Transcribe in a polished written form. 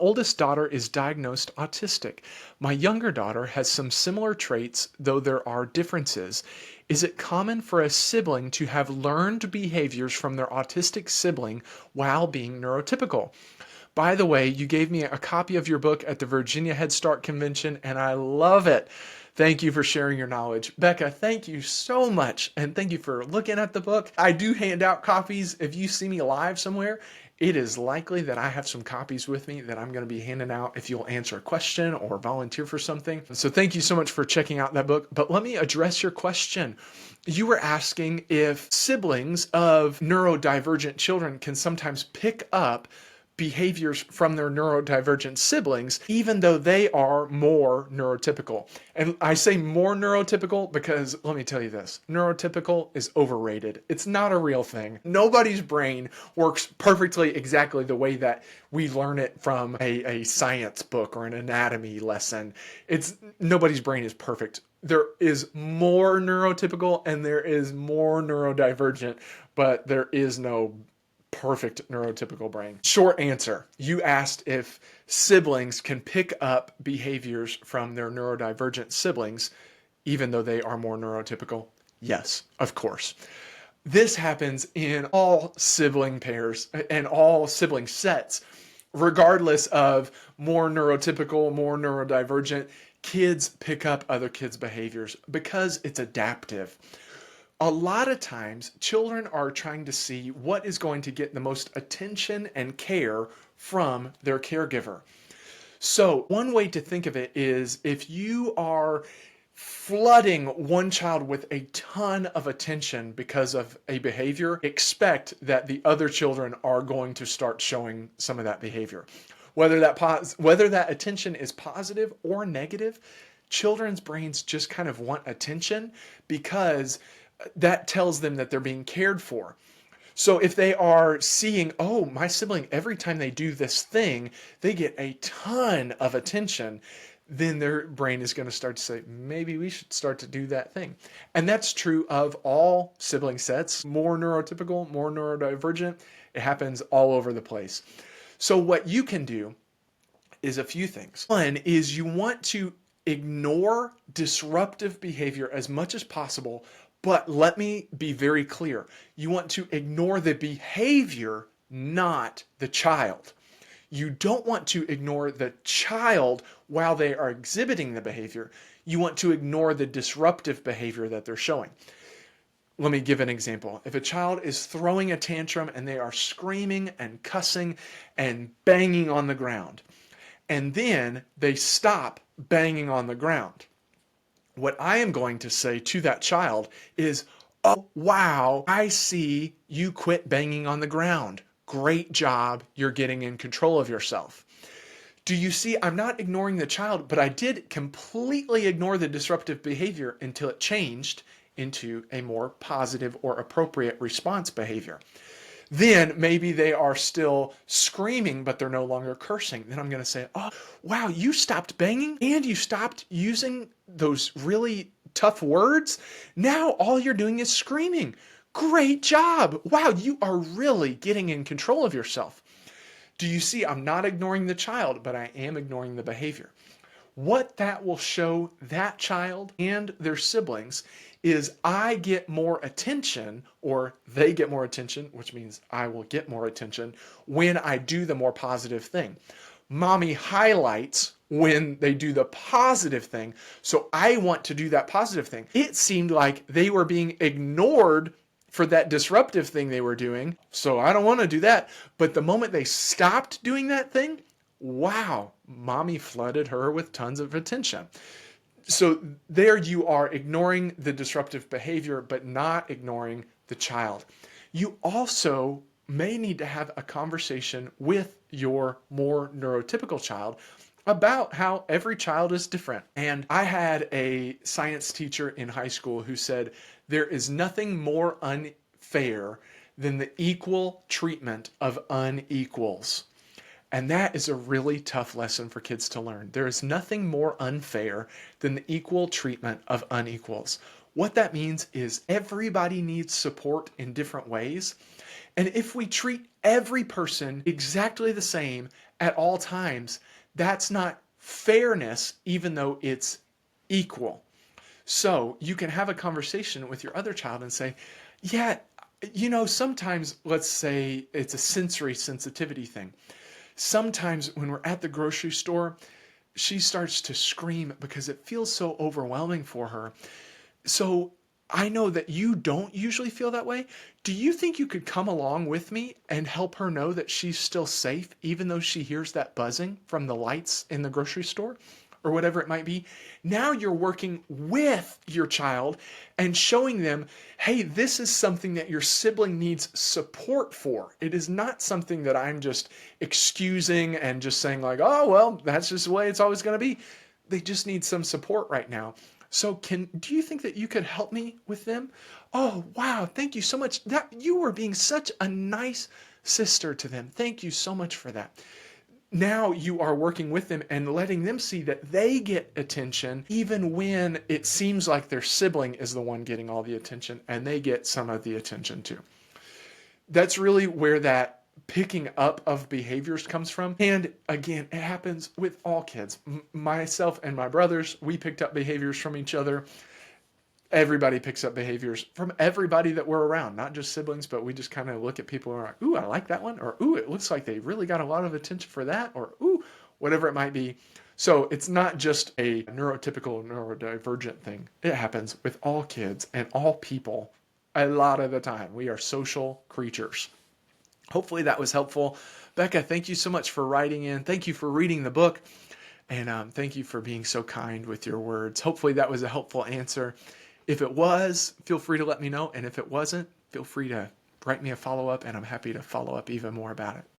oldest daughter is diagnosed autistic. My younger daughter has some similar traits, though there are differences. Is it common for a sibling to have learned behaviors from their autistic sibling while being neurotypical? By the way, you gave me a copy of your book at the Virginia Head Start Convention, and I love it. Thank you for sharing your knowledge. Becca, thank you so much, and thank you for looking at the book. I do hand out copies. If you see me live somewhere, it is likely that I have some copies with me that I'm going to be handing out if you'll answer a question or volunteer for something. So thank you so much for checking out that book. But let me address your question. You were asking if siblings of neurodivergent children can sometimes pick up behaviors from their neurodivergent siblings, even though they are more neurotypical. And I say more neurotypical because let me tell you this, neurotypical is overrated. It's not a real thing. Nobody's brain works perfectly exactly the way that we learn it from a science book or an anatomy lesson. Nobody's brain is perfect. There is more neurotypical and there is more neurodivergent, but there is no perfect neurotypical brain. Short answer, you asked if siblings can pick up behaviors from their neurodivergent siblings, even though they are more neurotypical. Yes, of course. This happens in all sibling pairs and all sibling sets, regardless of more neurotypical, more neurodivergent. Kids pick up other kids' behaviors because it's adaptive. A lot of times, children are trying to see what is going to get the most attention and care from their caregiver. So one way to think of it is if you are flooding one child with a ton of attention because of a behavior, expect that the other children are going to start showing some of that behavior. Whether that attention is positive or negative, children's brains just kind of want attention because that tells them that they're being cared for. So if they are seeing, oh, my sibling, every time they do this thing, they get a ton of attention, then their brain is going to start to say, maybe we should start to do that thing. And that's true of all sibling sets, more neurotypical, more neurodivergent. It happens all over the place. So what you can do is a few things. One is you want to ignore disruptive behavior as much as possible. But let me be very clear. You want to ignore the behavior, not the child. You don't want to ignore the child while they are exhibiting the behavior. You want to ignore the disruptive behavior that they're showing. Let me give an example. If a child is throwing a tantrum and they are screaming and cussing and banging on the ground, and then they stop banging on the ground, what I am going to say to that child is, oh, wow, I see you quit banging on the ground. Great job. You're getting in control of yourself. Do you see? I'm not ignoring the child, but I did completely ignore the disruptive behavior until it changed into a more positive or appropriate response behavior. Then maybe they are still screaming, but they're no longer cursing. Then I'm going to say, oh, wow, you stopped banging and you stopped using those really tough words. Now all you're doing is screaming. Great job. Wow, you are really getting in control of yourself. Do you see? I'm not ignoring the child, but I am ignoring the behavior. What that will show that child and their siblings is I get more attention, or they get more attention, which means I will get more attention when I do the more positive thing. Mommy highlights when they do the positive thing, so I want to do that positive thing. It seemed like they were being ignored for that disruptive thing they were doing, so I don't want to do that. But the moment they stopped doing that thing, wow, mommy flooded her with tons of attention. So there you are ignoring the disruptive behavior, but not ignoring the child. You also may need to have a conversation with your more neurotypical child about how every child is different. And I had a science teacher in high school who said, there is nothing more unfair than the equal treatment of unequals. And that is a really tough lesson for kids to learn. There is nothing more unfair than the equal treatment of unequals. What that means is everybody needs support in different ways. And if we treat every person exactly the same at all times, that's not fairness, even though it's equal. So you can have a conversation with your other child and say, yeah, sometimes let's say it's a sensory sensitivity thing. Sometimes when we're at the grocery store, she starts to scream because it feels so overwhelming for her. So I know that you don't usually feel that way. Do you think you could come along with me and help her know that she's still safe, even though she hears that buzzing from the lights in the grocery store or whatever it might be? Now you're working with your child and showing them, hey, this is something that your sibling needs support for. It is not something that I'm just excusing and just saying, like, oh, well, that's just the way it's always going to be. They just need some support right now. So do you think that you could help me with them? Oh, wow. Thank you so much. That you were being such a nice sister to them. Thank you so much for that. Now you are working with them and letting them see that they get attention even when it seems like their sibling is the one getting all the attention and they get some of the attention too. That's really where that picking up of behaviors comes from. And again, it happens with all kids. Myself and my brothers, we picked up behaviors from each other. Everybody picks up behaviors from everybody that we're around, not just siblings, but we just kind of look at people and are like, ooh, I like that one, or ooh, it looks like they really got a lot of attention for that, or ooh, whatever it might be. So it's not just a neurotypical, neurodivergent thing. It happens with all kids and all people a lot of the time. We are social creatures. Hopefully that was helpful. Becca, thank you so much for writing in. Thank you for reading the book. And thank you for being so kind with your words. Hopefully that was a helpful answer. If it was, feel free to let me know. And if it wasn't, feel free to write me a follow-up, and I'm happy to follow up even more about it.